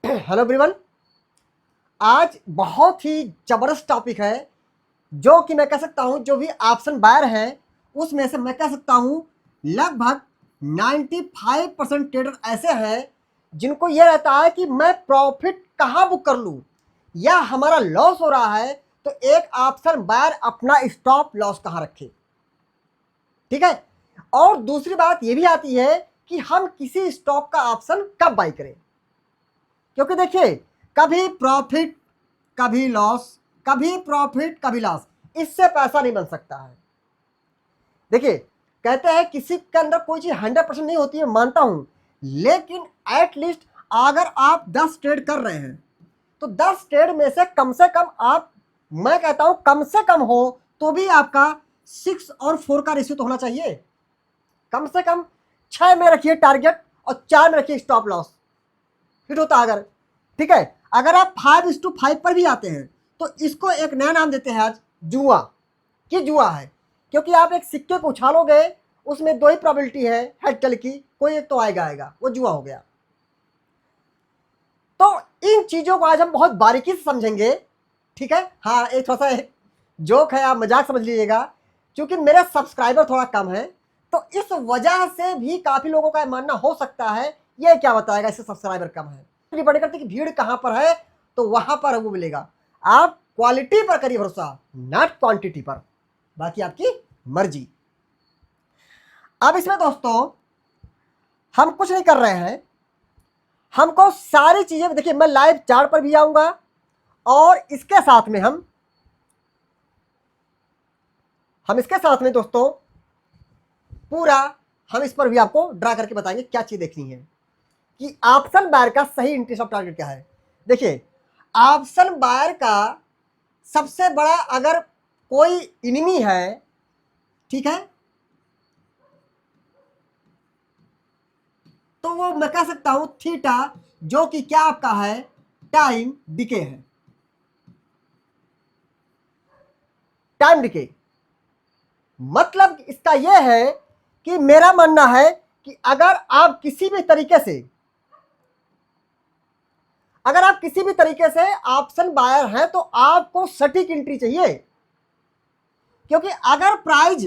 Hello everyone. आज बहुत ही जबरदस्त टॉपिक है जो कि मैं कह सकता हूं जो भी ऑप्शन बायर है उसमें से मैं कह सकता हूं लगभग 95% ट्रेडर ऐसे हैं जिनको यह रहता है कि मैं प्रॉफिट कहां बुक कर लूं या हमारा लॉस हो रहा है तो एक ऑप्शन बायर अपना स्टॉप लॉस कहां रखे। ठीक है। और दूसरी बात यह भी आती है कि हम किसी स्टॉक का ऑप्शन कब बाई करें, क्योंकि देखिए कभी प्रॉफिट कभी लॉस, कभी प्रॉफिट कभी लॉस, इससे पैसा नहीं बन सकता है। देखिए कहते हैं किसी के अंदर कोई चीज 100% नहीं होती है, मानता हूं, लेकिन एटलीस्ट अगर आप 10 ट्रेड कर रहे हैं तो 10 ट्रेड में से कम आप, मैं कहता हूं कम से कम हो तो भी आपका 6 और 4 का रेशियो तो होना चाहिए। कम से कम 6 में रखिए टारगेट और 4 में रखिए स्टॉप लॉस, फिट होता है अगर। ठीक है। अगर आप 5:5 पर भी आते हैं तो इसको एक नया नाम देते हैं आज, जुआ। कि जुआ है क्योंकि आप एक सिक्के को उछालोगे, उसमें दो ही प्रोबेबिलिटी है हेड टेल की, कोई एक तो आएगा, वो जुआ हो गया। तो इन चीजों को आज हम बहुत बारीकी से समझेंगे। ठीक है। हाँ, एक थोड़ा सा जोक है, आप मजाक समझ लीजिएगा, क्योंकि मेरे सब्सक्राइबर थोड़ा कम है तो इस वजह से भी काफी लोगों का मानना हो सकता है ये क्या बताएगा इससे सब्सक्राइबर कम है। डिपेंड करती है कि भीड़ कहां पर है तो वहां पर वो मिलेगा। आप क्वालिटी पर करिए भरोसा, नॉट क्वांटिटी पर, बाकी आपकी मर्जी। अब इसमें दोस्तों हम कुछ नहीं कर रहे हैं, हमको सारी चीजें देखिए, मैं लाइव चार्ट पर भी आऊंगा और इसके साथ में हम इसके साथ में दोस्तों पूरा हम इस पर भी आपको ड्रा करके बताएंगे क्या चीज देखनी है कि ऑप्शन बायर का सही इंटरेस्ट ऑफ टारगेट क्या है। देखिए ऑप्शन बायर का सबसे बड़ा अगर कोई इनिमी है, ठीक है, तो वो मैं कह सकता हूं थीटा, जो कि क्या आपका है, टाइम डिके है। टाइम डिके मतलब इसका यह है कि मेरा मानना है कि अगर आप किसी भी तरीके से ऑप्शन बायर हैं तो आपको सटीक एंट्री चाहिए, क्योंकि अगर प्राइस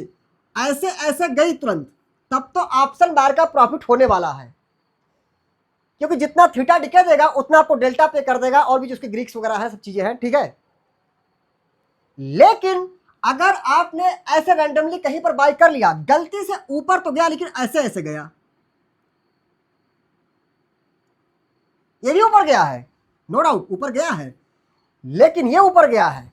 ऐसे ऐसे गई तुरंत तब तो ऑप्शन बायर का प्रॉफिट होने वाला है, क्योंकि जितना थीटा डिके देगा उतना आपको डेल्टा पे कर देगा और भी जो उसके ग्रीक्स वगैरह है सब चीजें हैं। ठीक है। लेकिन अगर आपने ऐसे रैंडमली कहीं पर बाई कर लिया, गलती से ऊपर तो गया लेकिन ऐसे ऐसे गया, ये भी ऊपर गया है, नो डाउट ऊपर गया है, लेकिन ये ऊपर गया है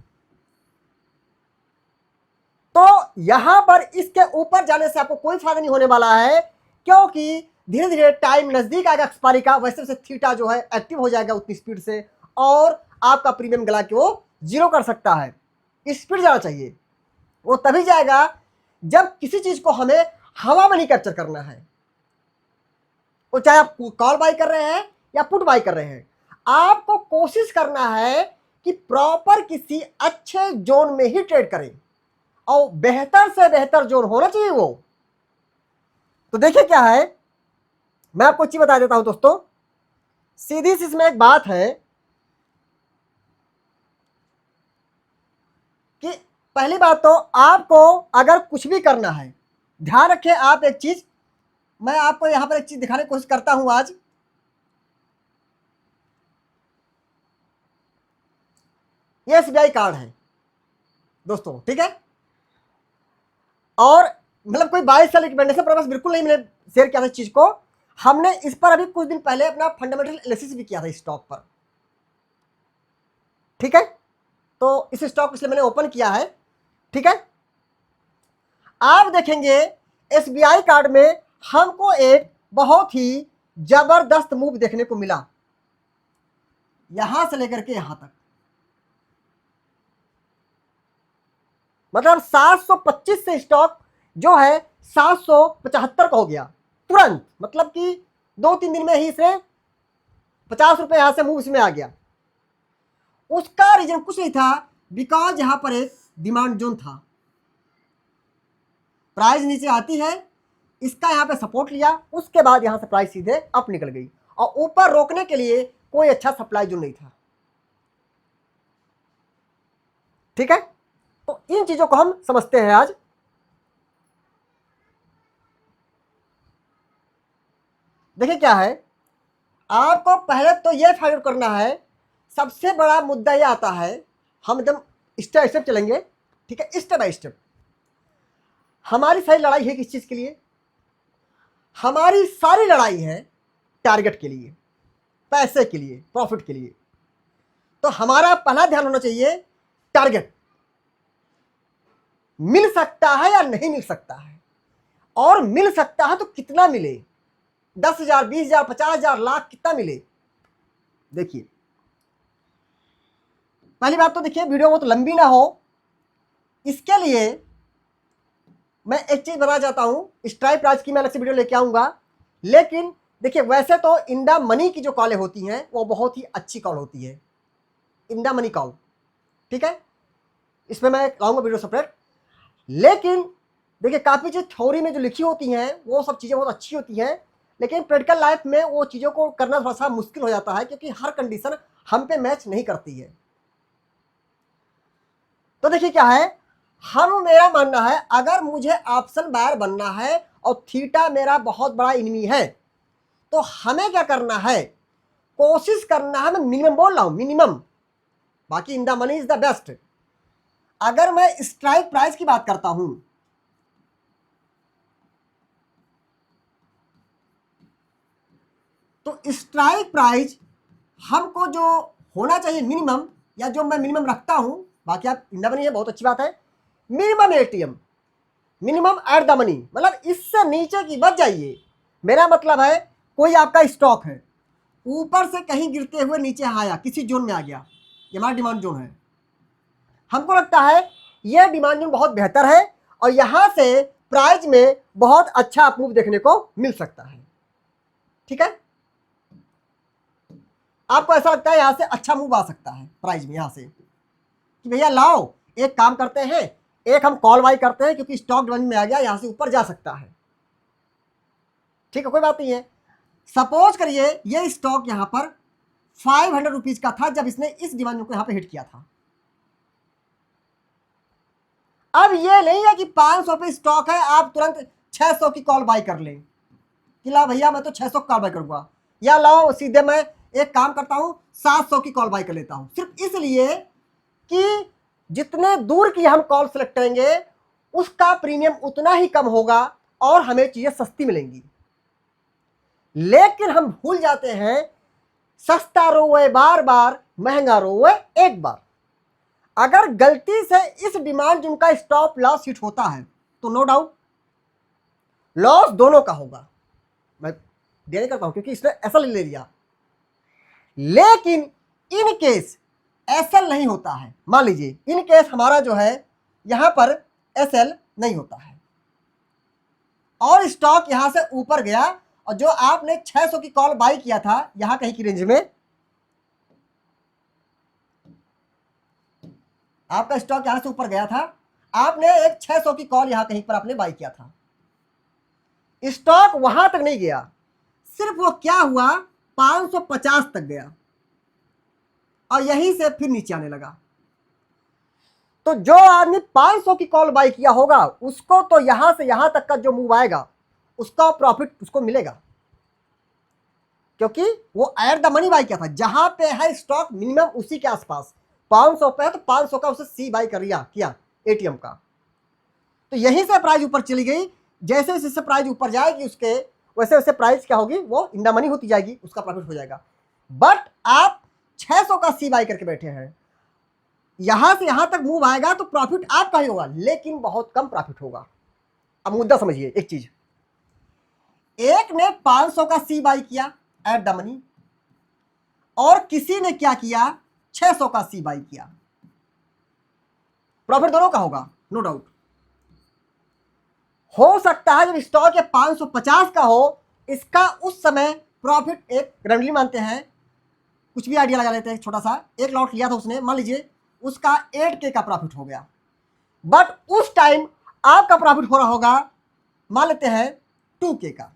तो यहां पर इसके ऊपर जाने से आपको कोई फायदा नहीं होने वाला है, क्योंकि धीरे धीरे टाइम नजदीक आएगा एक्सपायरी का, वैसे वैसे थीटा जो है एक्टिव हो जाएगा उतनी स्पीड से और आपका प्रीमियम गला के वो जीरो कर सकता है। स्पीड जाना चाहिए, वो तभी जाएगा जब किसी चीज को हमें हवा में नहीं कैप्चर करना है, वो चाहे आप कॉल बाई कर रहे हैं या पुट बाई कर रहे हैं, आपको कोशिश करना है कि प्रॉपर किसी अच्छे जोन में ही ट्रेड करें और बेहतर से बेहतर जोन होना चाहिए वो। तो देखिए क्या है, मैं आपको चीज बता देता हूं दोस्तों, सीधी सी इसमें एक बात है कि पहली बात तो आपको अगर कुछ भी करना है, ध्यान रखें आप एक चीज, मैं आपको यहां पर एक चीज दिखाने की कोशिश करता हूं आज। ये एसबीआई कार्ड है दोस्तों, ठीक है, और मतलब कोई बाइस साल रिकमेंडेशन पर्पस बिल्कुल नहीं, मैंने शेयर किया था इस चीज को, हमने इस पर अभी कुछ दिन पहले अपना फंडामेंटल एनालिसिस भी किया था स्टॉक पर। ठीक है। तो इस स्टॉक इसलिए मैंने ओपन किया है। ठीक है। आप देखेंगे एसबीआई कार्ड में हमको एक बहुत ही जबरदस्त मूव देखने को मिला, यहां से लेकर के यहां तक, मतलब 725 से स्टॉक जो है 775 का हो गया तुरंत, मतलब कि 2-3 दिन में ही इसे 50 रुपए यहां से मूव इसमें आ गया। उसका रीजन कुछ नहीं था, बिकॉज यहां पर एक डिमांड जोन था, प्राइस नीचे आती है, इसका यहां पे सपोर्ट लिया, उसके बाद यहां से प्राइस सीधे अप निकल गई और ऊपर रोकने के लिए कोई अच्छा सप्लाई जोन नहीं था। ठीक है, तो इन चीजों को हम समझते हैं आज। देखिए क्या है, आपको पहले तो यह फाइंड आउट करना है, सबसे बड़ा मुद्दा यह आता है, हम एकदम स्टेप स्टेप चलेंगे। ठीक है, स्टेप बाय स्टेप। हमारी सारी लड़ाई है किस चीज के लिए? हमारी सारी लड़ाई है टारगेट के लिए, पैसे के लिए, प्रॉफिट के लिए। तो हमारा पहला ध्यान होना चाहिए टारगेट मिल सकता है या नहीं मिल सकता है, और मिल सकता है तो कितना मिले, 10,000, 20,000, 50,000, लाख, कितना मिले। देखिए पहली बात तो देखिए वीडियो बहुत लंबी ना हो, इसके लिए मैं एक चीज बताना चाहता हूं। स्ट्राइक प्राइस की मैं अलग से वीडियो लेके आऊंगा, लेकिन देखिए वैसे तो इंडा मनी की जो कॉलें होती हैं वो बहुत ही अच्छी कॉल होती है, इंडा मनी कॉल। ठीक है, इसमें मैं लाऊंगा वीडियो सेपरेट। लेकिन देखिए काफ़ी चीज़ थ्योरी में जो लिखी होती हैं वो सब चीज़ें बहुत अच्छी होती हैं, लेकिन प्रैक्टिकल लाइफ में वो चीज़ों को करना थोड़ा सा मुश्किल हो जाता है, क्योंकि हर कंडीशन हम पे मैच नहीं करती है। तो देखिए क्या है, मेरा मानना है अगर मुझे ऑप्शन बायर बनना है और थीटा मेरा बहुत बड़ा इनमी है, तो हमें क्या करना है, कोशिश करना है, मैं मिनिमम बोल रहा हूं, मिनिमम, बाकी in the money is the best. अगर मैं स्ट्राइक प्राइस की बात करता हूं, तो स्ट्राइक प्राइस हमको जो होना चाहिए मिनिमम, या जो मैं मिनिमम रखता हूं, बाकी आप इंडा मनी है बहुत अच्छी बात है, minimum ATM, minimum at the money, मतलब इससे नीचे की बच जाइए। मेरा मतलब है कोई आपका स्टॉक है, ऊपर से कहीं गिरते हुए नीचे आया, किसी जोन में आ गया, ये हमारा डिमांड जोन है, हमको लगता है यह डिमांड जोन बहुत बेहतर है और यहां से प्राइस में बहुत अच्छा अप्रूव देखने को मिल सकता है। ठीक है, आपको ऐसा लगता है यहां से अच्छा मूव आ सकता है प्राइस में, यहां से कि भैया लाओ एक काम करते हैं, एक हम कॉल बाई करते हैं क्योंकि स्टॉक डिमांड में आ गया, यहां से ऊपर जा सकता है। ठीक है, कोई बात नहीं है। सपोज करिए ये स्टॉक यहां पर 500 रुपीज का था जब इसने इस डिमांड को यहां पे हिट किया था। अब ये नहीं है कि 500 पे स्टॉक है आप तुरंत 600 की कॉल बाई कर लें कि ला भैया मैं तो 600 की कॉल बाई करूंगा, या लाओ सीधे मैं एक काम करता हूं 700 की कॉल बाई कर लेता हूं, सिर्फ इसलिए कि जितने दूर की हम कॉल सेलेक्ट करेंगे उसका प्रीमियम उतना ही कम होगा और हमें चीजें सस्ती मिलेंगी। लेकिन हम भूल जाते हैं सस्ता रोए बार बार, महंगा रोए एक बार। अगर गलती से इस डिमांड जोन का स्टॉप लॉस हिट होता है तो नो डाउट लॉस दोनों का होगा, मैं देने करता हूं क्योंकि इसने एसएल ले लिया। लेकिन इन केस एसएल नहीं होता है, मान लीजिए इन केस हमारा जो है यहां पर एसएल नहीं होता है और स्टॉक यहां से ऊपर गया, और जो आपने 600 की कॉल बाई किया था यहां कहीं की रेंज में, आपका स्टॉक यहां से ऊपर गया था, आपने एक 600 की कॉल यहां कहीं पर आपने बाई किया था, स्टॉक वहां तक नहीं गया, सिर्फ वो क्या हुआ 550 तक गया और यहीं से फिर नीचे आने लगा। तो जो आदमी 500 की कॉल बाई किया होगा उसको तो यहां से यहां तक का जो मूव आएगा उसका प्रॉफिट उसको मिलेगा, क्योंकि वो एट द मनी बाई किया था, जहां पे है स्टॉक मिनिमम उसी के आसपास, 500 पे है तो 500 का उसे सी बाई कर किया एटीएम का। तो यहीं से प्राइस ऊपर चली गई, जैसे जैसे प्राइस ऊपर जाएगी उसके वैसे वैसे प्राइस क्या होगी, वो इंडा मनी होती जाएगी, उसका प्रॉफिट हो जाएगा। बट आप 600 का सी बाई करके बैठे हैं, यहां से यहां तक मूव आएगा तो प्रॉफिट आपका ही होगा, लेकिन बहुत कम प्रॉफिट होगा। अब मुद्दा समझिए एक चीज, एक ने 500 का सी बाई किया एट द मनी और किसी ने क्या किया 600 का सी बाई किया, प्रॉफिट दोनों का होगा नो डाउट। हो सकता है जब स्टॉक ये 550 का हो, इसका उस समय प्रॉफिट, एक रैंडमली मानते हैं, कुछ भी आइडिया लगा लेते हैं, छोटा सा एक लॉट लिया था उसने, मान लीजिए उसका 8K का प्रॉफिट हो गया, बट उस टाइम आपका प्रॉफिट हो रहा होगा मान लेते हैं 2K का।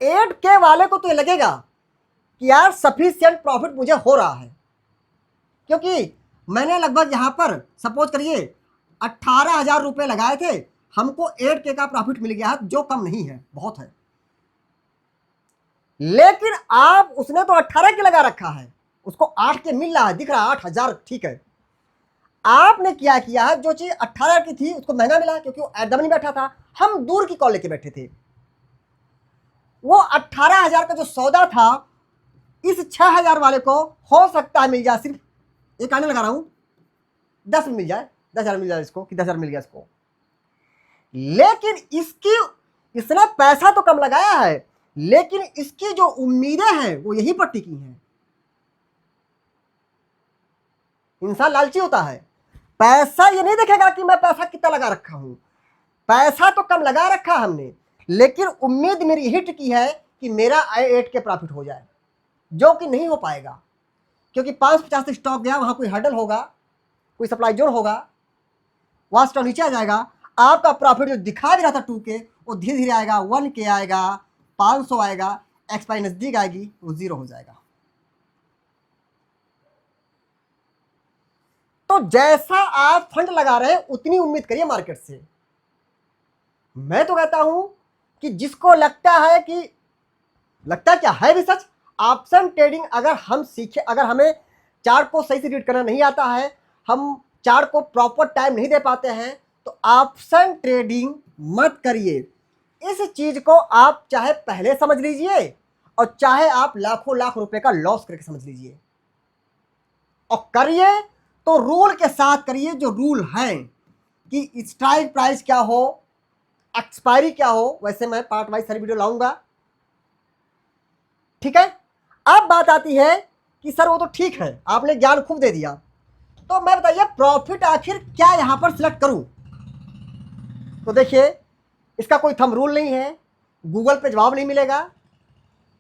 8K वाले को तो ये लगेगा कि यार सफिशिएंट प्रॉफिट मुझे हो रहा है, क्योंकि मैंने लगभग यहां पर सपोज करिए 18,000 रुपए लगाए थे, हमको 8K का प्रॉफिट मिल गया है, जो कम नहीं है, बहुत है। लेकिन आप उसने तो 18 के लगा रखा है, उसको 8 के मिल रहा है, दिख रहा है 8,000, ठीक है। आपने क्या किया है, जो चीज 18 की थी उसको महंगा मिला क्योंकि वो एकदम नहीं बैठा था, हम दूर की कॉल लेके बैठे थे। वो 18,000 का जो सौदा था, इस 6,000 वाले को हो सकता है मिल जाए, सिर्फ एक आने लगा रहा हूं, 10 मिल जाए, 10,000 मिल जाए इसको, कि 10,000 मिल गया इसको। लेकिन इसकी, इसने पैसा तो कम लगाया है, लेकिन इसकी जो उम्मीदें हैं वो यही पर टिकी हैं। इंसान लालची होता है, पैसा ये नहीं देखेगा कि मैं पैसा कितना लगा रखा हूं, पैसा तो कम लगा रखा हमने, लेकिन उम्मीद मेरी यही टिकी है कि मेरा 8 के प्रॉफिट हो जाए, जो कि नहीं हो पाएगा, क्योंकि 550 से स्टॉक गया, वहां कोई हर्डल होगा, कोई सप्लाई जोन होगा, वहां स्टॉक नीचे आ जाएगा, आपका प्रॉफिट जो दिखा भी रहा था 2K, वो धीरे धीरे आएगा, 1K आएगा, 500 आएगा, एक्सपायरी नजदीक आएगी, वो 0 हो जाएगा। तो जैसा आप फंड लगा रहे हैं उतनी उम्मीद करिए मार्केट से। मैं तो कहता हूं कि जिसको लगता है कि, लगता क्या है भी सच, ऑप्शन ट्रेडिंग अगर हम सीखे, अगर हमें चार्ट को सही से रीड करना नहीं आता है, हम चार्ट को प्रॉपर टाइम नहीं दे पाते हैं, तो ऑप्शन ट्रेडिंग मत करिए। इस चीज को आप चाहे पहले समझ लीजिए और चाहे आप लाखों लाख रुपए का लॉस करके समझ लीजिए, और करिए तो रूल के साथ करिए, जो रूल है कि स्ट्राइक प्राइस क्या हो, एक्सपायरी क्या हो। वैसे मैं पार्ट वाइज सारी वीडियो लाऊंगा, ठीक है। अब बात आती है कि सर वो तो ठीक है, आपने ज्ञान खूब दे दिया, तो मैं बताइए प्रॉफिट आखिर क्या यहां पर सिलेक्ट करूं। तो देखिए, इसका कोई थंब रूल नहीं है, गूगल पे जवाब नहीं मिलेगा।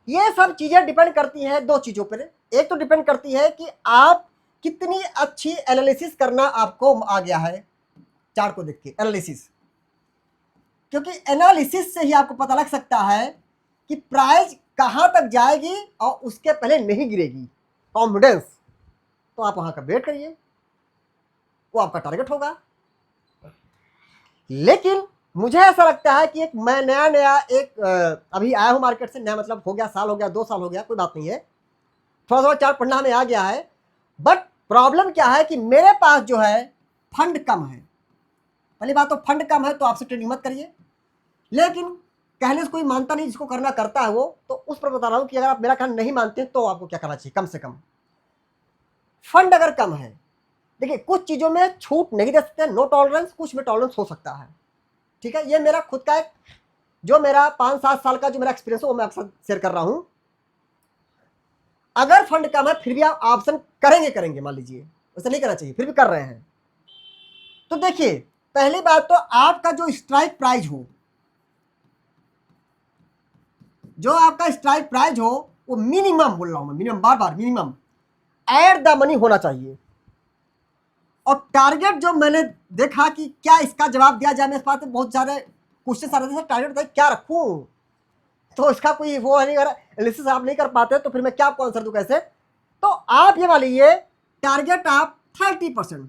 ये सब चीजें डिपेंड करती हैं दो चीजों पर। एक तो डिपेंड करती है कि आप कितनी अच्छी एनालिसिस करना आपको आ गया है, चार्ट को देख के एनालिसिस, क्योंकि एनालिसिस से ही आपको पता लग सकता है कि प्राइस कहां तक जाएगी और उसके पहले नहीं गिरेगी, कॉन्फिडेंस। तो आप वहां का वेट करिए, वो आपका टारगेट होगा। लेकिन मुझे ऐसा लगता है कि एक मैं नया एक अभी आया हूं मार्केट से, नया मतलब हो गया, साल हो गया, 2 साल हो गया, कोई बात नहीं है, थोड़ा थोड़ा चार्ट पढ़ना हमें आ गया है। बट प्रॉब्लम क्या है कि मेरे पास जो है फंड कम है। पहली बात तो फंड कम है, तो आपसे ट्रेडिंग मत करिए। लेकिन कहने से कोई मानता नहीं, जिसको करना करता है वो, तो उस पर बता रहा हूं कि अगर आप मेरा कहना नहीं मानते तो आपको क्या करना चाहिए। कम से कम फंड अगर कम है, देखिए कुछ चीजों में छूट नहीं दे सकते, नो टॉलरेंस, कुछ में टॉलरेंस हो सकता है, ठीक है। ये मेरा खुद का एक, जो मेरा 5-7 साल का जो मेरा एक्सपीरियंस है वो मैं आपसे शेयर कर रहा हूं। अगर फंड कम है फिर भी आप ऑप्शन करेंगे, मान लीजिए वैसे नहीं करना चाहिए, फिर भी कर रहे हैं, तो देखिए पहली बात तो आपका जो स्ट्राइक प्राइस हो, जो आपका स्ट्राइक प्राइस हो, वो मिनिमम बोल रहा हूं मैं, minimum, bar bar minimum at the money होना चाहिए। और टारगेट जो मैंने देखा कि क्या इसका जवाब दिया जाए, मेरे पास बहुत सारे क्वेश्चन आ रहे थे, टारगेट क्या रखूं, तो इसका कोई वो नहीं, अगर एनालिसिस आप नहीं कर पाते तो फिर मैं क्या आपको आंसर दूं कैसे। तो आप ये मान लीजिए टारगेट आप 30%,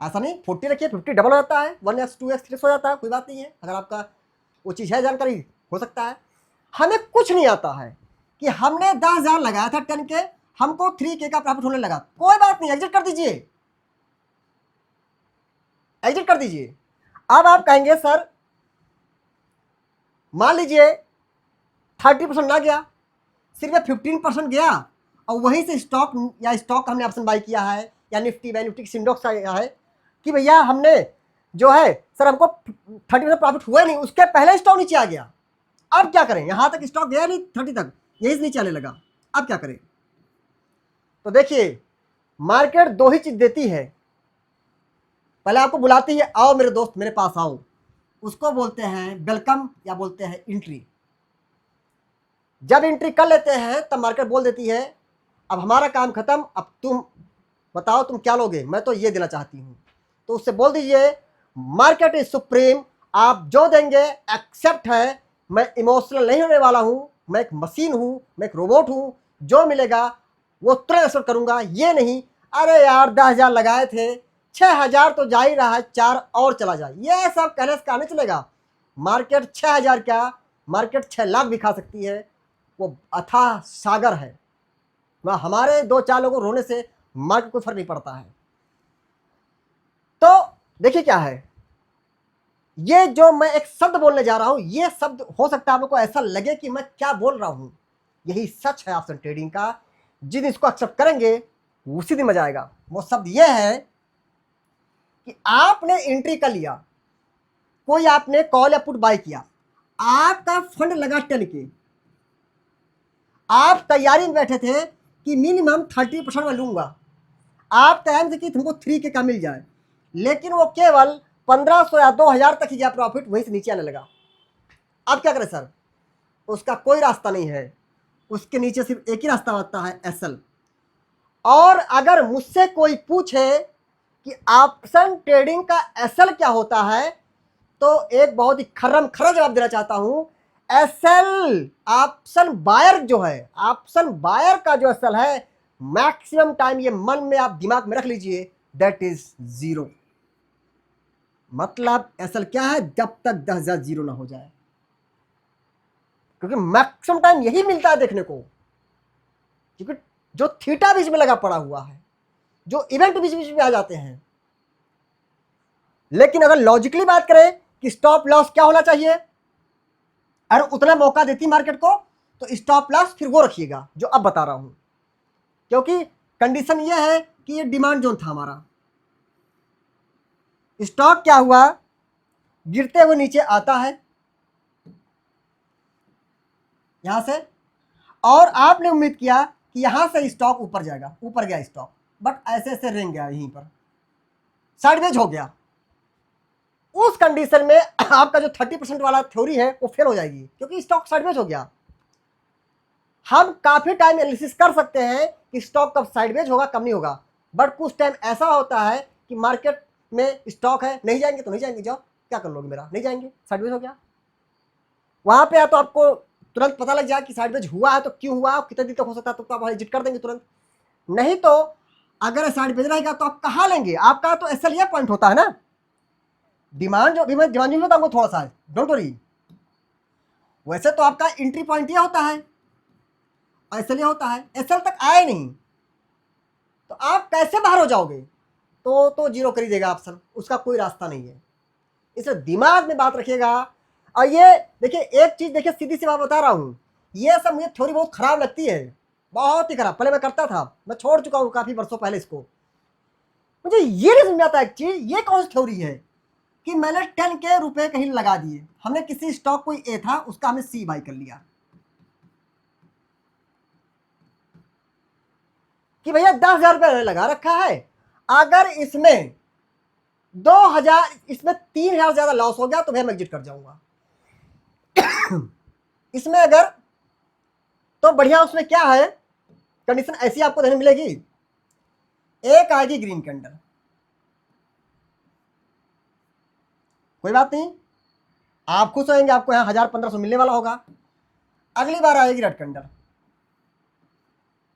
ऐसा नहीं 40 रखिए, 50 डबल हो जाता है, 1x 2x 3x हो जाता है, कोई बात नहीं है, अगर आपका वो चीज़ है, जानकारी हो सकता है। हमें कुछ नहीं आता है कि हमने 10,000 लगाया था 10K, हमको 3K का प्रॉफिट होने लगा, कोई बात नहीं, एग्जिट कर दीजिए, एग्जिट कर दीजिए। अब आप कहेंगे सर मान लीजिए 30% ना गया, सिर्फ 15% गया, और वहीं से स्टॉक या स्टॉक हमने ऑप्शन बाई किया है, या निफ्टी बैंक निफ्टी सिंडोक्स आया है कि भैया हमने जो है सर हमको 30% प्रॉफिट हुआ नहीं, उसके पहले स्टॉक नीचे आ गया, अब क्या करें, यहां तक स्टॉक गया नहीं 30 तक, यही से नीचे आने लगा, अब क्या करें। तो देखिए मार्केट दो ही चीज देती है, पहले आपको बुलाती है, आओ मेरे दोस्त मेरे पास आओ, उसको बोलते हैं वेलकम या बोलते हैं एंट्री। जब एंट्री कर लेते हैं तब मार्केट बोल देती है अब हमारा काम खत्म, अब तुम बताओ तुम क्या लोगे, मैं तो ये देना चाहती हूं। तो उससे बोल दीजिए मार्केट इज सुप्रीम, आप जो देंगे एक्सेप्ट है, मैं इमोशनल नहीं होने वाला हूं, मैं एक मशीन हूं, मैं एक रोबोट हूं, जो मिलेगा वो तुरंत एक्सेप्ट करूंगा। ये नहीं अरे यार 10,000 लगाए थे, 6,000 तो जा ही रहा है, 4 और चला जाए, ये सब कहने से नहीं चलेगा। मार्केट 6,000 क्या, मार्केट 6 लाख भी खा सकती है, वो अथाह सागर है। वह हमारे 2-4 लोगों रोने से मार्केट को फर्क नहीं पड़ता है। तो देखिए क्या है, ये जो मैं एक शब्द बोलने जा रहा हूं, ये शब्द हो सकता है आप लोग को ऐसा लगे कि मैं क्या बोल रहा हूं, यही सच है ऑप्शन ट्रेडिंग का। जिस दिन इसको एक्सेप्ट करेंगे उसी दिन मजा आएगा। वो शब्द ये है कि आपने एंट्री कर लिया, कोई आपने कॉल या पुट बाय किया, आपका फंड लगा 10 के, आप तैयारी में बैठे थे कि मिनिमम 30% में लूंगा, आप तैयार थे कि तुमको 3 के का मिल जाए, लेकिन वो केवल 1,500 या 2,000 तक ही गया प्रॉफिट, वहीं से नीचे आने लगा। अब क्या करें सर, उसका कोई रास्ता नहीं है, उसके नीचे सिर्फ एक ही रास्ता आता है, एसएल। और अगर मुझसे कोई पूछे कि ऑप्शन ट्रेडिंग का एसएल क्या होता है, तो एक बहुत ही खर्रम खरा जवाब देना चाहता हूं। एसएल ऑप्शन बायर जो है, ऑप्शन बायर का जो एसएल है, मैक्सिमम टाइम, ये मन में आप दिमाग में रख लीजिए, दैट इज 0। मतलब एसएल क्या है, जब तक 10,000 जीरो ना हो जाए, क्योंकि मैक्सिमम टाइम यही मिलता है देखने को, क्योंकि जो थीटा बीच में लगा पड़ा हुआ है, जो इवेंट बीच बीच में आ जाते हैं। लेकिन अगर लॉजिकली बात करें कि स्टॉप लॉस क्या होना चाहिए, अगर उतना मौका देती मार्केट को, तो स्टॉप लॉस फिर वो रखिएगा जो अब बता रहा हूं, क्योंकि कंडीशन ये है कि ये डिमांड जोन था हमारा। स्टॉक क्या हुआ, गिरते हुए नीचे आता है यहां से, और आपने उम्मीद किया कि यहां से स्टॉक ऊपर जाएगा, ऊपर गया स्टॉक, बट ऐसे ऐसे रेंग गया, यहीं पर साइडवेज हो गया। उस कंडीशन में आपका जो 30% वाला थ्योरी है वो फेल हो जाएगी, क्योंकि स्टॉक साइडवेज हो गया। हम काफी टाइम एनालिसिस कर सकते हैं कि स्टॉक कब साइडवेज होगा, कब नहीं होगा, बट कुछ टाइम ऐसा होता है कि मार्केट में स्टॉक है, नहीं जाएंगे तो नहीं जाएंगे, जाओ क्या कर लोगे मेरा, नहीं जाएंगे, साइडवेज हो गया। वहां पे या तो आपको तुरंत पता लग जाए कि साइडवेज हुआ है तो क्यों हुआ, कितने दिन तक हो सकता है, तो आप एग्जिट कर देंगे तुरंत। नहीं तो अगर साइडवेज रहेगा तो आप कहाँ लेंगे, आपका तो एसएल ये पॉइंट होता है ना, डिमांड जो मैं डिमांड भी बताऊंगा थोड़ा सा, डोंट वरी। वैसे तो आपका एंट्री पॉइंट ये होता है, एसएल ये होता है, एसएल तक आए नहीं तो आप कैसे बाहर हो जाओगे, तो जीरो कर ही देगा ऑप्शन, उसका कोई रास्ता नहीं है। इसलिए दिमाग में बात रखिएगा। और ये देखिए एक चीज देखिए, सीधी सी बात बता रहा हूं, ये सब मुझे थोड़ी बहुत खराब लगती है, बहुत ही खराब। पहले मैं करता था, मैं छोड़ चुका हूं काफी वर्षों पहले इसको। मुझे ये नहीं समझ आता एक चीज, ये कौन सी थ्योरी है कि मैंने 10 के रुपए कहीं लगा दिए, हमने किसी स्टॉक कोई ए था उसका हमने सी बाई कर लिया कि भैया 10,000 रुपये लगा रखा है, अगर इसमें 2,000, इसमें 3,000 ज्यादा लॉस हो गया तो भैया मैं एग्जिट कर जाऊंगा। इसमें अगर तो बढ़िया, उसमें क्या है कंडीशन ऐसी आपको देखने मिलेगी, एक आएगी ग्रीन कैंडल, कोई बात नहीं, आप खुश होंगे, आपको यहाँ 1,000-1,500 मिलने वाला होगा। अगली बार आएगी रेड कैंडल,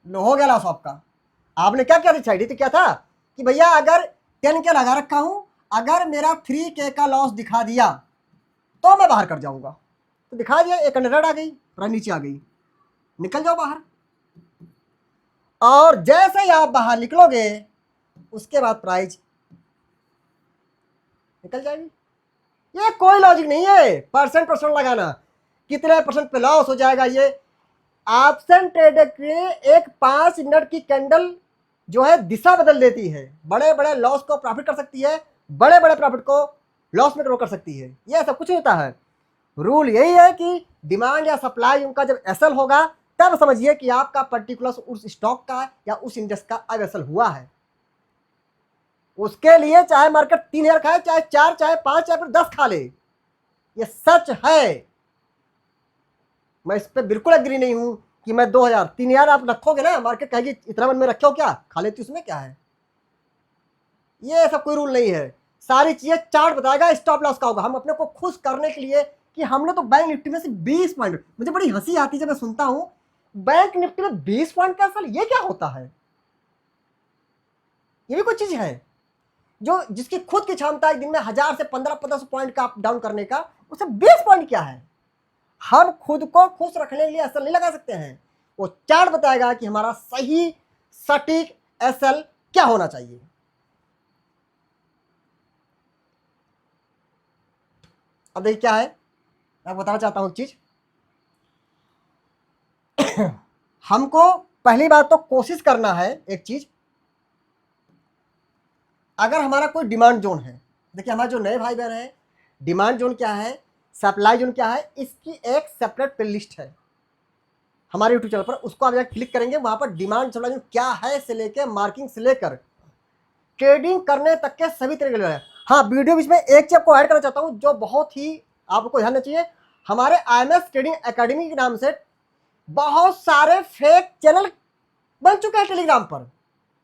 लो हो गया लॉस आपका। आपने क्या क्या डिसाइड तो क्या था कि भैया अगर 10 के लगा रखा हूं, अगर मेरा 3K का लॉस दिखा दिया तो मैं बाहर कर जाऊंगा, तो दिखा दिया, एक रेड आ गई, रेड नीचे आ गई, निकल जाओ बाहर। और जैसे ही आप बाहर निकलोगे उसके बाद प्राइस निकल जाएगी। ये कोई लॉजिक नहीं है परसेंट लगाना, कितने परसेंट पे लॉस हो जाएगा। ये ऑप्शन ट्रेडर के एक 5 मिनट की कैंडल जो है दिशा बदल देती है, बड़े बड़े लॉस को प्रॉफिट कर सकती है, बड़े बड़े प्रॉफिट को लॉस में कर सकती है। ये सब कुछ नहीं होता है। रूल यही है कि डिमांड या सप्लाई उनका जब एसएल होगा तब समझिए कि आपका पर्टिकुलर उस स्टॉक का या उस इंडेक्स का अब एसएल हुआ है। उसके लिए चाहे मार्केट 3,000 खाए, चाहे 4, चाहे 5, चाहे फिर 10 खा ले, ये सच है। मैं इस पर बिल्कुल एग्री नहीं हूं कि मैं 2,000 3,000 आप रखोगे ना, मार्केट कहेगी इतना मन में रखे हो क्या, खा लेती, उसमें क्या है। ये सब कोई रूल नहीं है, सारी चीजें चार्ट बताएगा, स्टॉप लॉस का होगा। हम अपने को खुश करने के लिए कि हमने तो बैंक निफ्टी में से 20 पॉइंट, मुझे बड़ी हंसी आती है जब मैं सुनता हूं बैंक निफ्टी में 20 पॉइंट का साल, ये क्या होता है? ये भी कोई चीज है जो जिसकी खुद की क्षमता एक दिन में 1000 से 1500 पॉइंट का अप डाउन करने का, उसे 20 पॉइंट क्या है? हम खुद को खुश रखने के लिए एसएल नहीं लगा सकते हैं। वो चार्ट बताएगा कि हमारा सही सटीक एसएल क्या होना चाहिए। अब देखिए क्या है, मैं बताना चाहता हूं एक चीज। हमको पहली बात तो कोशिश करना है एक चीज, अगर हमारा कोई डिमांड जोन है, देखिए हमारे जो नए भाई बहन है, डिमांड जोन क्या है, सप्लाई जोन क्या है, इसकी एक सेपरेट प्लेलिस्ट है हमारे यूट्यूब चैनल पर। उसको आप क्लिक करेंगे, वहां पर डिमांड सप्लाई जोन क्या है से लेकर मार्किंग से लेकर ट्रेडिंग करने तक के सभी तरीके के है। हाँ, वीडियो बीच में एक चीज आपको ऐड करना चाहता हूं जो बहुत ही आपको ध्यान देना चाहिए। हमारे IMS ट्रेडिंग एकेडमी के नाम से बहुत सारे फेक चैनल बन चुके हैं टेलीग्राम पर।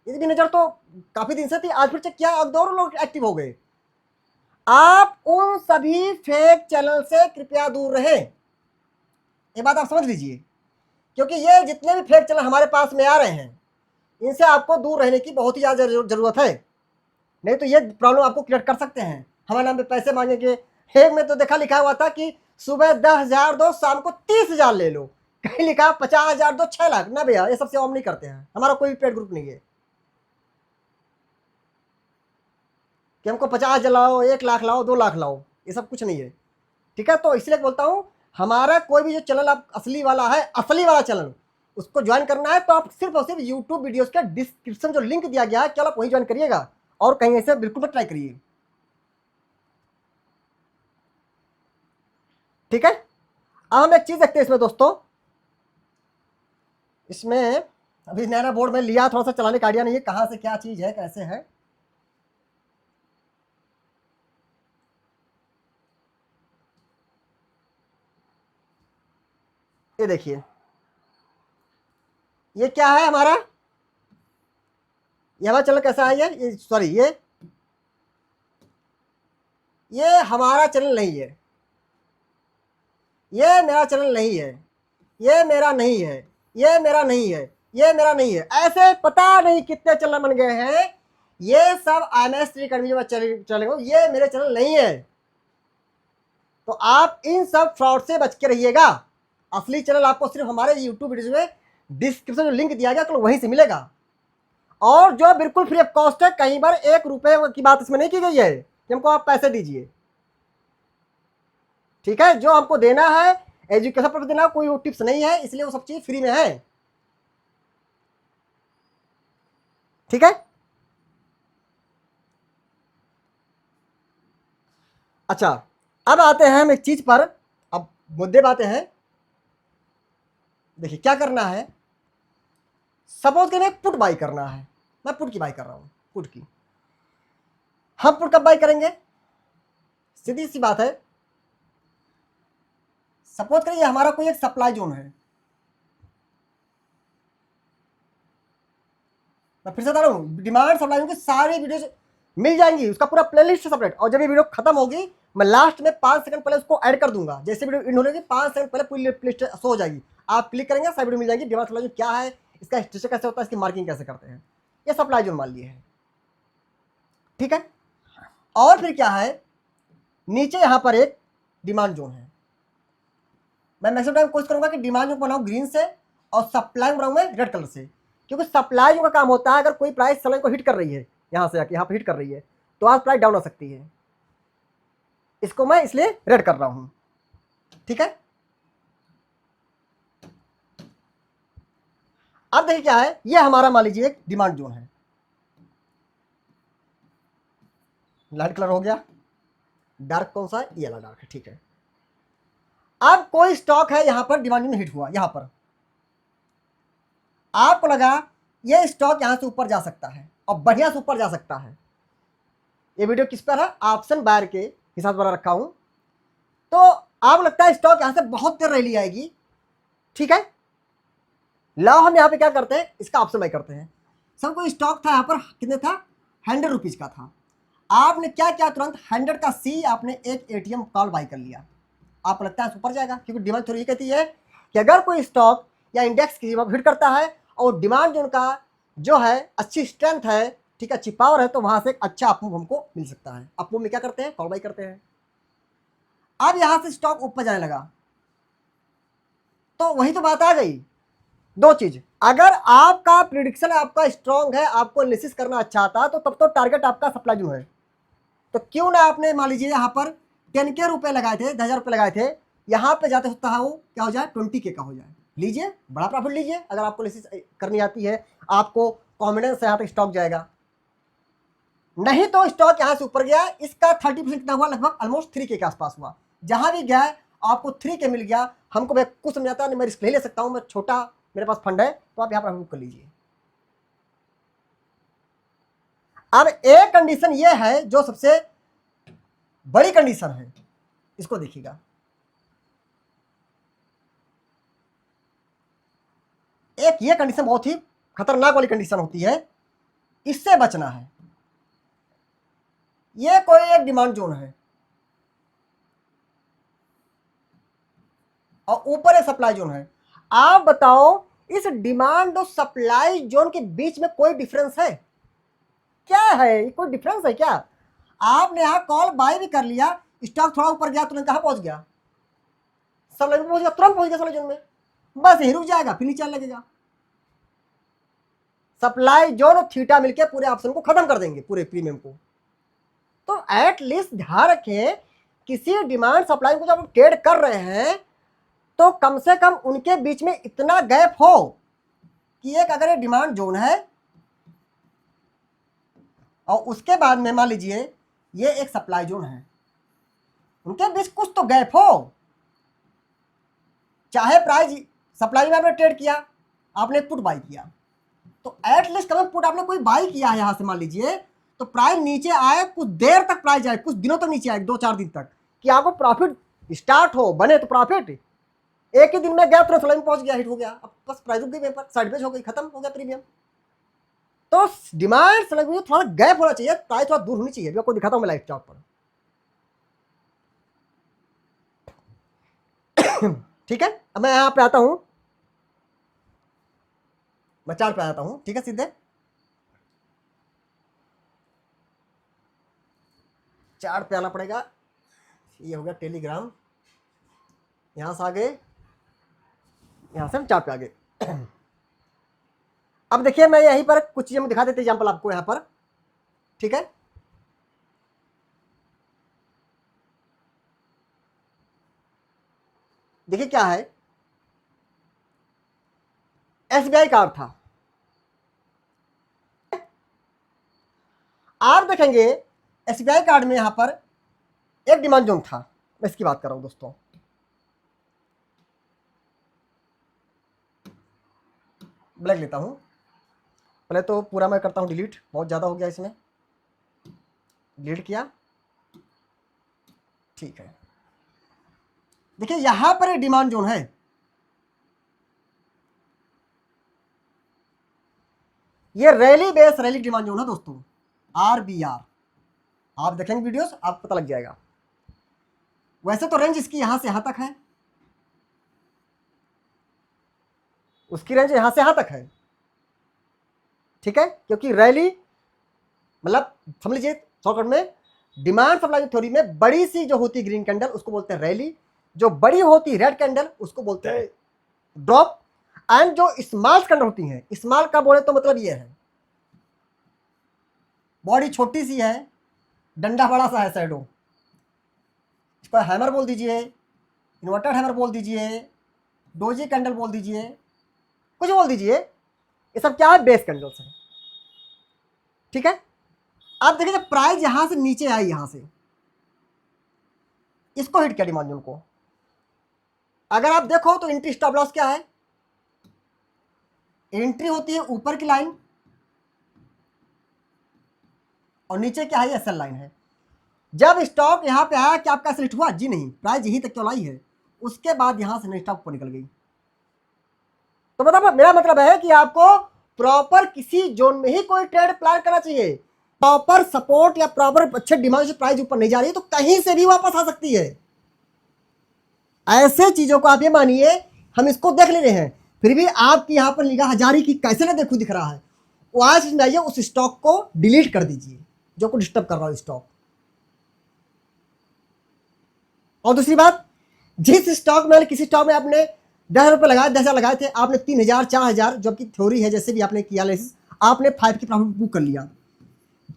इसकी नजर तो काफी दिन से थी, आज फिर चेक किया अब 2 लोग एक्टिव हो गए। आप उन सभी फेक चैनल से कृपया दूर रहें, ये बात आप समझ लीजिए, क्योंकि ये जितने भी फेक चैनल हमारे पास में आ रहे हैं इनसे आपको दूर रहने की बहुत ही ज्यादा जरूरत है, नहीं तो ये प्रॉब्लम आपको क्रिएट कर सकते हैं। हमारे नाम पे पैसे मांगेंगे। एक में तो देखा लिखा हुआ था कि सुबह 10,000 दो, शाम को 30,000 ले लो, कहीं लिखा 50,000 दो 6 लाख। ना भैया, ये सब सेवा हम नहीं करते हैं, हमारा कोई पेड ग्रुप नहीं है कि हमको 50,000 लाओ, 1 लाख लाओ, 2 लाख लाओ, ये सब कुछ नहीं है। ठीक है, तो इसलिए बोलता हूं हमारा कोई भी जो चैनल आप असली वाला है, असली वाला चैनल, उसको ज्वाइन करना है तो आप सिर्फ और सिर्फ यूट्यूब वीडियोस का डिस्क्रिप्शन जो लिंक दिया गया है केवल आप वही ज्वाइन करिएगा, और कहीं ऐसे बिल्कुल मत ट्राई करिए। ठीक है, अब हम एक चीज देखते हैं इसमें दोस्तों। इसमें अभी नया बोर्ड में लिया, थोड़ा सा चलाने का आइडिया नहीं है कहां से क्या चीज है कैसे है। ये देखिए, ये क्या है हमारा, ये हमारा चैनल कैसा है, ये सॉरी ये हमारा चैनल नहीं है, ये मेरा चैनल नहीं है, ये मेरा नहीं है, ये मेरा नहीं है, ये मेरा नहीं है, ऐसे पता नहीं कितने चैनल बन गए हैं। ये सब IMS एकेडमी में चलेंगे, ये मेरे चैनल नहीं है। तो आप इन सब फ्रॉड से बच के रहिएगा। असली चैनल आपको सिर्फ हमारे यूट्यूब वीडियो में डिस्क्रिप्शन में लिंक दिया गया तो वहीं से मिलेगा, और जो बिल्कुल फ्री ऑफ कॉस्ट है। कहीं बार 1 रुपए की बात इसमें नहीं की गई है कि हमको आप पैसे दीजिए। ठीक है, जो हमको देना है एजुकेशन पर देना, कोई वो टिप्स नहीं है, इसलिए वो सब चीज फ्री में है। ठीक है, अच्छा अब आते हैं हम एक चीज पर, अब मुद्दे बातें हैं। देखिए क्या करना है, सपोज करें पुट बाई करना है, मैं पुट की बाई कर रहा हूं, पुट की। हम पुट कब बाई करेंगे, सीधी सी बात है। सपोज करिए हमारा कोई एक सप्लाई जोन है, मैं फिर से बता रहा हूँ, डिमांड सप्लाई जोन की सारी वीडियो मिल जाएंगी, उसका पूरा प्लेलिस्ट सेपरेट। और जब ये वीडियो खत्म होगी मैं लास्ट में 5 सेकंड पहले उसको ऐड कर दूंगा, जैसे वीडियो इन होगी 5 सेकंड पहले पूरी लिस्ट शो हो जाएगी। आप क्लिक करेंगे सारी वीडियो मिल जाएगी, डिमांड सप्लाई जोन क्या है, इसका स्ट्रक्चर कैसे होता है, इसकी मार्किंग कैसे करते हैं। ये सप्लाई जोन मान लिए है। ठीक है, और फिर क्या है, नीचे यहां पर एक डिमांड जोन है। मैं मैक्सिमम टाइम कोशिश करूंगा कि डिमांड जोन बनाऊं ग्रीन से और सप्लाई बनाऊं मैं रेड कलर से, क्योंकि सप्लाई जोन का काम होता है अगर कोई प्राइस सप्लाई को हिट कर रही है, यहां से आके यहां पर हिट कर रही है तो आज प्राइस डाउन हो सकती है। इसको मैं इसलिए रेड कर रहा हूं। ठीक है, अब देखिए क्या है, ये हमारा मान लीजिए एक डिमांड जोन है, लाइट कलर हो गया, डार्क कौन सा है, ये वाला डार्क है। ठीक है, अब कोई स्टॉक है यहां पर डिमांड जोन हिट हुआ, यहां पर आपको लगा ये स्टॉक यहां से ऊपर जा सकता है और बढ़िया से ऊपर जा सकता है। ये वीडियो किस पर है, ऑप्शन बायर के हिसाब से बना रखा हूं। तो आपको लगता है स्टॉक यहां से बहुत देर रैली आएगी। ठीक है, लाओ हम यहां पे क्या करते हैं, इसका ऑप्शन बाय करते हैं। सब कोई स्टॉक था यहां पर, कितने था, 100 रुपीज का था। आपने क्या किया, तुरंत 100 का सी आपने एक ATM कॉल बाय कर लिया। आपको लगता है ऊपर जाएगा, क्योंकि डिमांड थ्योरी ये कहती है कि अगर कोई स्टॉक या इंडेक्स की हिट करता है और डिमांड जोन का जो है अच्छी स्ट्रेंथ है, ठीक है, अच्छी पावर है, तो वहां से एक अच्छा अपमूव हमको मिल सकता है। अपमूव में क्या करते हैं, कॉल बाई करते हैं। अब यहां से स्टॉक ऊपर जाने लगा, तो वही तो बात आ गई, दो चीज, अगर आपका प्रिडिक्शन आपका स्ट्रांग है, आपको एनालिसिस करना अच्छा आता है, तो तब तो टारगेट आपका सप्लाई जोन है। तो क्यों ना आपने मान लीजिए यहाँ पर 10K रुपए लगाए थे, 10,000 रुपए लगाए थे, यहाँ पे जाते होता है वो क्या हो जाए, 20K का हो जाए, लीजिए बड़ा प्रॉफिट लीजिए। अगर आपको एनालिसिस करनी आती है, आपको कॉन्फिडेंस है यहाँ तक स्टॉक जाएगा। नहीं तो स्टॉक यहाँ से ऊपर गया, इसका 30% कितना हुआ, लगभग ऑलमोस्ट 3K के आसपास हुआ। जहां भी गया आपको 3K मिल गया, हमको मैं कुछ समझ आता नहीं, मैं रिस्क ले सकता हूँ, मैं छोटा मेरे पास फंड है, तो आप यहाँ पर बुक कर लीजिए। अब एक कंडीशन ये है जो सबसे बड़ी कंडीशन है, इसको देखिएगा। एक ये कंडीशन बहुत ही खतरनाक वाली कंडीशन होती है, इससे बचना है। ये कोई एक डिमांड जोन है और ऊपर एक सप्लाई जोन है। आप बताओ इस डिमांड और सप्लाई जोन के बीच में कोई डिफरेंस है क्या? है कोई डिफरेंस है क्या? आपने यहां कॉल बाय भी कर लिया, स्टॉक थोड़ा ऊपर गया, तुरंत कहां पहुंच गया, सप्लाई में पहुंच गया, तुरंत पहुंच गया सप्लाई जोन में, बस यही रुक जाएगा, फिर नीचे लगेगा। सप्लाई जोन और थीटा मिलकर पूरे ऑप्शन को खत्म कर देंगे, पूरे प्रीमियम को। तो एटलीस्ट ध्यान रखें, किसी डिमांड सप्लाई को जब ट्रेड कर रहे हैं तो कम से कम उनके बीच में इतना गैप हो कि एक अगर ये डिमांड जोन है और उसके बाद में मान लीजिए ये एक सप्लाई जोन है, उनके बीच कुछ तो गैप हो। चाहे प्राइस सप्लाई में आपने ट्रेड किया, आपने पुट बाई किया, तो एटलीस्ट कम पुट आपने कोई बाई किया है यहां से मान लीजिए, तो प्राइस नीचे आए, कुछ देर तक प्राइस जाए, कुछ दिनों तक नीचे आए, 2-4 दिन तक, कि आपको प्रॉफिट स्टार्ट हो, बने तो प्रॉफिट। एक ही दिन में गया, तुरंत में पहुंच गया, हिट हो गया, अब बस प्राइस रुक गई, साइड बेच हो गई, खत्म हो गया प्रीमियम। तो डिमांड सप्लाई में थोड़ा गैप होना चाहिए, प्राइस थोड़ा दूर होनी चाहिए। आपको दिखाता हूं मैं लाइव चार्ट पर, ठीक है। अब मैं यहां पे आता हूं, मैं चार्ट पे आता हूं, ठीक है, सीधे चार्ट पे आना पड़ेगा। ये हो गया टेलीग्राम, यहां से आगे, यहां से हम चार्ट पे आगे। अब देखिए मैं यहीं पर कुछ चीजें दिखा देते एग्जांपल आपको यहां पर, ठीक है। देखिए क्या है, एसबीआई कार्ड था, आप देखेंगे एसबीआई कार्ड में यहां पर एक डिमांड जोन था, मैं इसकी बात कर रहा हूं दोस्तों। ब्लैक लेता हूं, पहले तो पूरा मैं करता हूं डिलीट, बहुत ज्यादा हो गया इसमें, डिलीट किया, ठीक है। देखिए यहां पर एक डिमांड जोन है, ये rally base rally demand zone है दोस्तों, आरबीआर। आप देखेंगे वीडियोस, आपको पता लग जाएगा। वैसे तो रेंज इसकी यहां से यहां तक है, उसकी रेंज यहां से यहां तक है, ठीक है, क्योंकि रैली मतलब समझ लीजिए शॉर्टकट में, डिमांड सप्लाई थ्योरी में बड़ी सी जो होती है ग्रीन कैंडल उसको बोलते हैं रैली, जो बड़ी होती है रेड कैंडल उसको बोलते हैं ड्रॉप, एंड जो स्मॉल कैंडल होती हैं, स्मॉल का बोले तो मतलब ये है, बॉडी छोटी सी है, डंडा बड़ा सा है साइडों, इसको हैमर बोल दीजिए, इन्वर्टेड हैमर बोल दीजिए, डोजी कैंडल बोल दीजिए, कुछ बोल दीजिए, ये सब क्या है, बेस कैंडल्स है, ठीक है। अब देखिए जब प्राइस यहां से नीचे आई, यहां से इसको हिट किया डिमांड जोन को, अगर आप देखो तो एंट्री स्टॉप लॉस क्या है, एंट्री होती है ऊपर की लाइन और नीचे क्या है, एसएल लाइन है। जब स्टॉक यहां पे आया क्या आपका सिलेक्ट हुआ? जी नहीं, प्राइस यहीं तक क्यों आई है, उसके बाद यहां से स्टॉक ऊपर निकल गई। तो मतलब मेरा मतलब है कि आपको प्रॉपर किसी जोन में ही कोई ट्रेड प्लान करना चाहिए, प्रॉपर सपोर्ट या प्रॉपर अच्छे डिमांड से प्राइस ऊपर नहीं जा रही है तो कहीं से भी वापस आ सकती है। ऐसे चीजों को आप ये मानिए हम इसको देख ले रहे हैं, फिर भी आपकी यहाँ पर निगाह जारी की कैसे ना देखो दिख रहा है। वो आज जाइए उस स्टॉक को डिलीट कर दीजिए जो को डिस्टर्ब कर रहा है स्टॉक। और दूसरी बात, जिस स्टॉक में किसी स्टॉक में आपने 10 रुपये लगाए, 10,000 लगाए थे, आपने 3,000 4,000 जो आपकी थ्योरी है जैसे भी आपने किया एनालिसिस, आपने 5 की प्रॉफिट बुक कर लिया।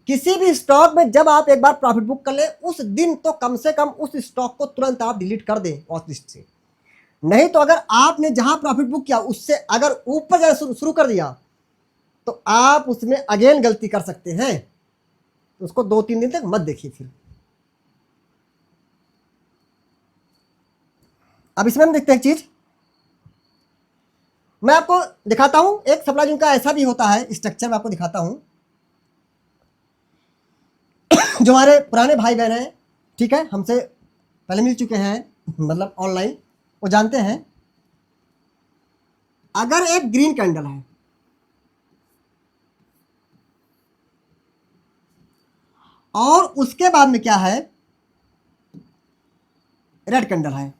किसी भी स्टॉक में जब आप एक बार प्रॉफिट बुक कर ले उस दिन तो कम से कम उस स्टॉक को तुरंत आप डिलीट कर दें वॉच लिस्ट से। नहीं तो अगर आपने जहां प्रॉफिट बुक किया उससे अगर ऊपर जाना शुरू कर दिया तो आप उसमें अगेन गलती कर सकते हैं। तो उसको 2-3 दिन तक मत देखिए। फिर अब इसमें हम देखते हैं एक चीज, मैं आपको दिखाता हूं एक सप्लाई जोन का ऐसा भी होता है स्ट्रक्चर, मैं आपको दिखाता हूं। जो हमारे पुराने भाई बहन हैं, ठीक है, हमसे पहले मिल चुके हैं मतलब ऑनलाइन, वो जानते हैं अगर एक ग्रीन कैंडल है और उसके बाद में क्या है, रेड कैंडल है,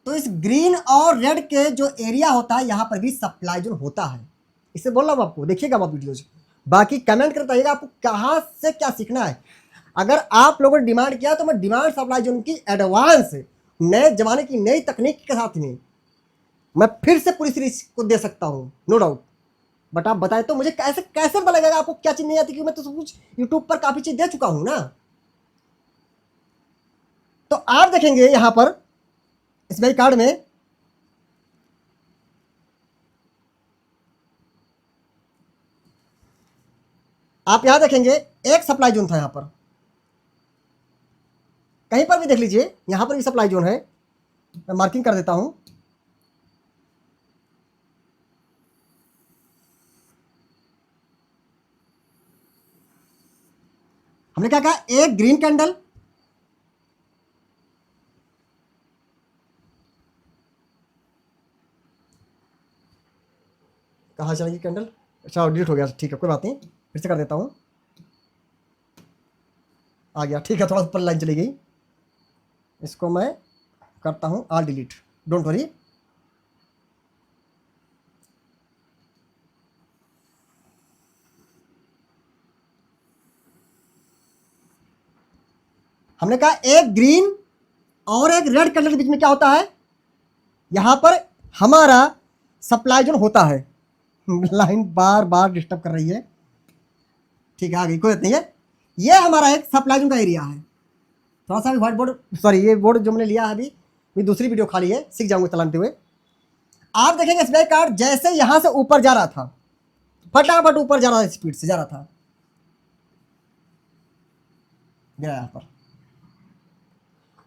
तो इस ग्रीन और रेड के जो एरिया होता है यहां पर भी सप्लाई जोन होता है। इसे बोल रहा हूं आपको, देखिएगा आप वीडियोज, बाकी कमेंट कर बताइएगा आपको कहां से क्या सीखना है। अगर आप लोगों ने डिमांड किया तो मैं डिमांड सप्लाई जोन की एडवांस नए जमाने की नई तकनीक के साथ में मैं फिर से पूरी सीरीज को दे सकता हूं, नो डाउट। बट आप बताए तो मुझे कैसे कैसे पता लगेगा आपको क्या चीज नहीं आती, क्योंकि मैं तो सब कुछ यूट्यूब पर काफी चीज दे चुका हूं ना। तो आप देखेंगे यहां पर इस मेरी कार्ड में आप यहां देखेंगे एक सप्लाई जोन था, यहां पर कहीं पर भी देख लीजिए, यहां पर भी सप्लाई जोन है, मैं मार्किंग कर देता हूं। हमने क्या कहा, एक ग्रीन कैंडल, कहाँ चलेगी कैंडल, अच्छा डिलीट हो गया, ठीक है कोई बात नहीं, फिर से कर देता हूं, आ गया, ठीक है, थोड़ा ऊपर लाइन चली गई, इसको मैं करता हूं ऑल डिलीट, डोंट वरी। हमने कहा एक ग्रीन और एक रेड कलर के बीच में क्या होता है, यहां पर हमारा सप्लाई जोन होता है। लाइन बार बार डिस्टर्ब कर रही है, ठीक है आ गई, कोई बात नहीं है। ये हमारा एक सप्लाई जोन का एरिया है। थोड़ा सा भी व्हाइट बोर्ड, सॉरी ये बोर्ड जो मैंने लिया है अभी, ये दूसरी वीडियो खाली है, सीख जाऊंगा चलाते हुए। आप देखेंगे एसबीआई कार्ड जैसे यहां से ऊपर जा रहा था, फटाफट ऊपर जा रहा था, स्पीड से जा रहा था, गया यहां पर,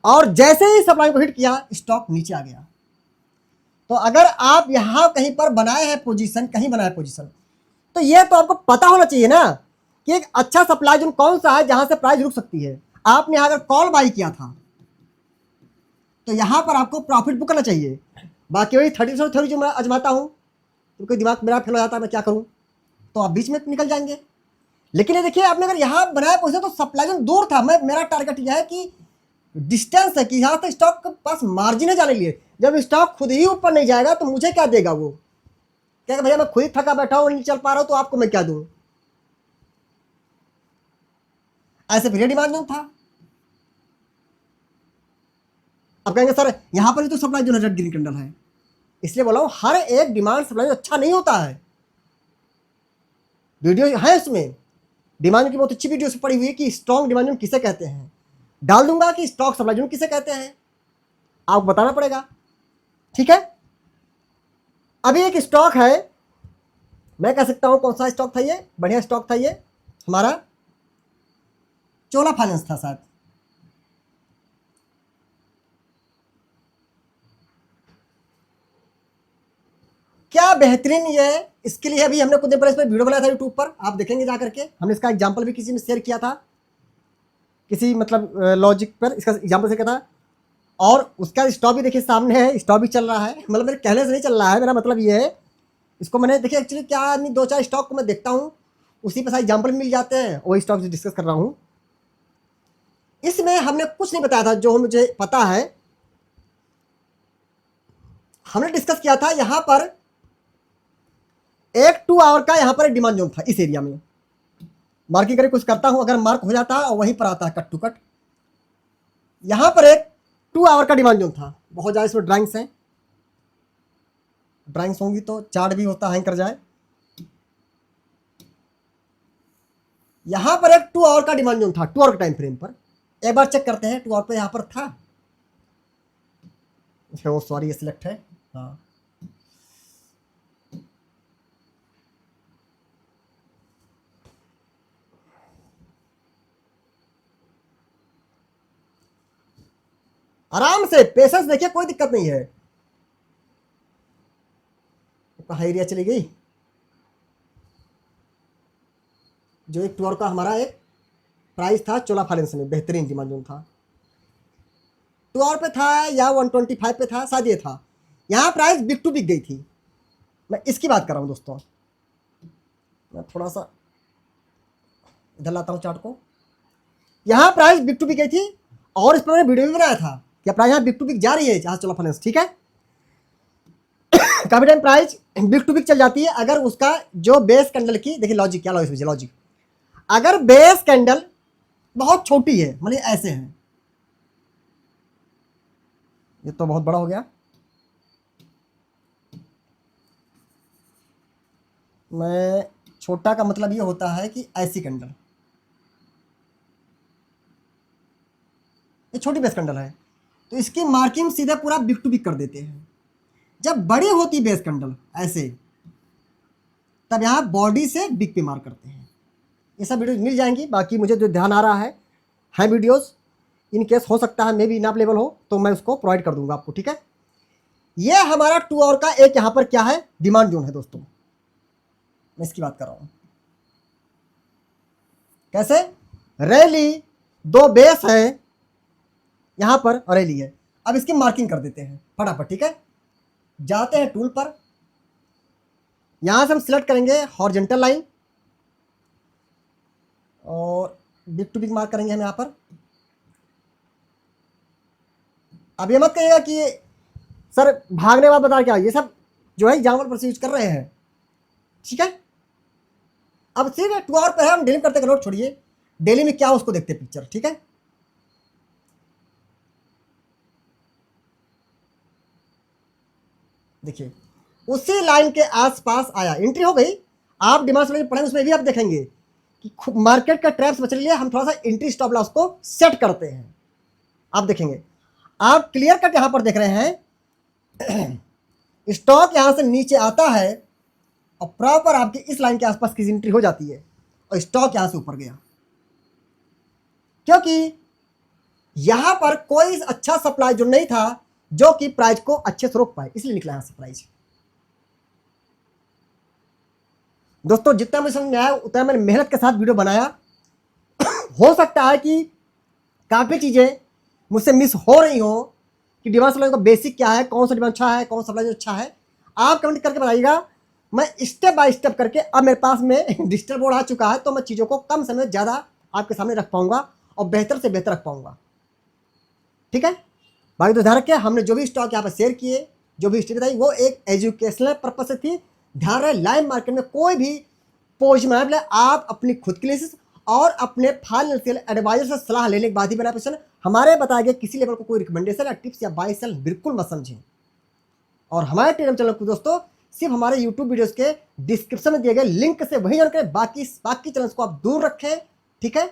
और जैसे ही सप्लाई को हिट किया स्टॉक नीचे आ गया। तो अगर आप यहां कहीं पर बनाए हैं पोजीशन, कहीं बनाए पोजीशन, तो ये तो आपको पता होना चाहिए ना कि एक अच्छा सप्लाई जोन कौन सा है जहां से प्राइस रुक सकती है। आपने अगर कॉल बाई किया था तो यहां पर आपको प्रॉफिट बुक करना चाहिए। बाकी वही 30% थ्योरी जो मैं आजमाता हूं, तो कोई दिमाग मेरा फेल हो जाता है, मैं क्या करूं, तो आप बीच में निकल जाएंगे। लेकिन ये देखिए आपने अगर यहां बनाया पोजीशन तो सप्लाई जोन दूर था, मैं मेरा टारगेट यह है कि डिस्टेंस है कि यहाँ तक स्टॉक के पास मार्जिन है जाने के लिए। जब स्टॉक खुद ही ऊपर नहीं जाएगा तो मुझे क्या देगा वो, क्या भैया मैं खुद ही थका बैठा हूँ नहीं चल पा रहा हूँ तो आपको मैं क्या दूँ। ऐसे फिर डिमांड जोन था। अब कहेंगे सर यहाँ पर भी तो सप्लाई जोन है, रेड ग्रीन कैंडल है, इसलिए बोला हूँ हर एक डिमांड सप्लाई अच्छा नहीं होता है। वीडियो है इसमें डिमांड की बहुत अच्छी वीडियो से पड़ी हुई है कि स्ट्रॉन्ग डिमांड जोन किसे कहते हैं, डाल दूंगा कि स्टॉक सप्लाई जोन किसे कहते हैं, आपको बताना पड़ेगा, ठीक है। अभी एक स्टॉक है, मैं कह सकता हूं कौन सा स्टॉक था, ये बढ़िया स्टॉक था, ये हमारा चोला फाइनेंस था शायद। क्या बेहतरीन ये है, इसके लिए अभी हमने कुछ दिन पहले इस पर वीडियो बनाया था यूट्यूब पर, आप देखेंगे जा करके, हमने इसका एग्जांपल भी किसी ने शेयर किया था, किसी मतलब लॉजिक पर इसका एग्जांपल शेयर किया था। और उसका स्टॉक भी देखिए सामने है, स्टॉक भी चल रहा है, मतलब मेरे कहने से नहीं चल रहा है, मेरा मतलब ये है इसको मैंने देखिए एक्चुअली क्या आदमी 2-4 स्टॉक को मैं देखता हूँ उसी पर सारे एग्जाम्पल मिल जाते हैं, वही स्टॉक से डिस्कस कर रहा हूँ। इसमें हमने कुछ नहीं बताया था, जो मुझे पता है हमने डिस्कस किया था। यहां पर एक 2 आवर का यहां पर एक डिमांड जोन था इस एरिया में। मार्किंग करके कुछ करता हूं, अगर मार्क हो जाता है और वहीं पर आता है कट टू कट। यहां पर एक 2 आवर का डिमांड जोन था। बहुत ज़्यादा इसमें ड्राइंग्स हैं, ड्राइंग्स होंगी तो चार्ट भी होता हैंग कर जाए। यहां पर एक 2 आवर का डिमांड जोन था, 2 आवर के टाइम फ्रेम पर। एक बार चेक करते हैं 2 आवर पे यहां पर था। वो सॉरी, ये सिलेक्ट है। हाँ, आराम से पेशेंस देखिए, कोई दिक्कत नहीं है। कहाँ एरिया चली गई? जो एक 2 आवर का हमारा एक प्राइस था चोला फाइनेंस में, बेहतरीन डिमांड जोन था। 2 आवर पे था या 125 पे था, शायद ये था। यहाँ प्राइस बिग टू बिग गई थी, मैं इसकी बात कर रहा हूँ दोस्तों। मैं थोड़ा सा इधर लाता हूँ चार्ट को। यहाँ प्राइस बिग टू बिग गई थी और इस पर मैंने वीडियो भी बनाया था कि प्राइस यहाँ बिग टू बिग जा रही है जहाँ चोला फाइनेंस, ठीक है। काफी time price big to big चल जाती है अगर उसका जो बेस कैंडल की, देखिए लॉजिक क्या लॉजिक, अगर बेस कैंडल बहुत छोटी है, मतलब ऐसे है, ये तो बहुत बड़ा हो गया। मैं छोटा का मतलब ये होता है कि ऐसी कैंडल, ये छोटी बेस कैंडल है तो इसकी मार्किंग सीधे पूरा बिग टू बिग कर देते हैं। जब बड़ी होती बेस कैंडल ऐसे, तब यहाँ बॉडी से बिग पे मार्क करते हैं। ये सब वीडियोज मिल जाएंगी। बाकी मुझे जो ध्यान आ रहा है वीडियोस, इन केस हो सकता है मे भी इनफ लेवल हो तो मैं उसको प्रोवाइड कर दूंगा आपको, ठीक है। ये हमारा 2 आवर का एक यहाँ पर क्या है, डिमांड जोन है दोस्तों, मैं इसकी बात कर रहा हूँ। कैसे? रैली, 2 बेस है यहाँ पर और रैली है। अब इसकी मार्किंग कर देते हैं फटाफट, ठीक है। जाते हैं टूल पर, यहाँ से हम सिलेक्ट करेंगे हॉरिजॉन्टल लाइन और बिग टू बिग मार्क करेंगे हम यहाँ पर। अब ये मत कहिएगा कि सर भागने वाला बता क्या, ये सब जो है एग्जाम्पल पर यूज कर रहे हैं, ठीक है। अब सिर्फ 2 आवर पर है, हम डेली करते नोट छोड़िए, डेली में क्या उसको देखते पिक्चर, ठीक है। देखिए उसी लाइन के आसपास आया, एंट्री हो गई। आप डिमांड पढ़ेंगे उसमें भी आप देखेंगे कि मार्केट का ट्रैप्स बचने के लिए हम थोड़ा सा एंट्री स्टॉप लॉस को सेट करते हैं। आप देखेंगे, आप क्लियर कट यहां पर देख रहे हैं स्टॉक यहां से नीचे आता है और प्रॉपर आपकी इस लाइन के आसपास की एंट्री हो जाती है और स्टॉक यहां से ऊपर गया, क्योंकि यहां पर कोई अच्छा सप्लाई जो नहीं था जो कि प्राइस को अच्छे से रोक पाए, इसलिए निकला यहां से प्राइस। दोस्तों जितना मुझे समझ में आया उतना मैंने मेहनत के साथ वीडियो बनाया। हो सकता है कि काफ़ी चीज़ें मुझसे मिस हो रही हो कि डिमांड सप्लाई का बेसिक क्या है, कौन सा डिमांड अच्छा है, कौन सा सप्लाई अच्छा है। आप कमेंट करके बताइएगा। मैं स्टेप बाय स्टेप करके, अब मेरे पास में डिजिटल बोर्ड आ चुका है तो मैं चीज़ों को कम समय में ज़्यादा आपके सामने रख पाऊंगा और बेहतर से बेहतर रख पाऊंगा, ठीक है। बाकी तो ध्यान रखिए, हमने जो भी स्टॉक यहाँ पर शेयर किए, जो भी हिस्ट्री बताई, वो एक एजुकेशनल पर्पज से थी। ध्यान रहे लाइव मार्केट में कोई भी पोजिशन बना, आप अपनी खुद के लिए और अपने फाइनेंशियल एडवाइजर से सलाह लेने के बाद ही बना पोजिशन। हमारे बताए गए किसी लेवल को कोई रिकमेंडेशन या टिप्स या बाय सेल बिल्कुल मत समझें। और हमारे टेलीग्राम चैनल को दोस्तों सिर्फ हमारे यूट्यूब वीडियोस के डिस्क्रिप्शन में दिए गए लिंक से वही जानकर बाकी चैनल्स को आप दूर रखें, ठीक है।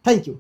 Thank you.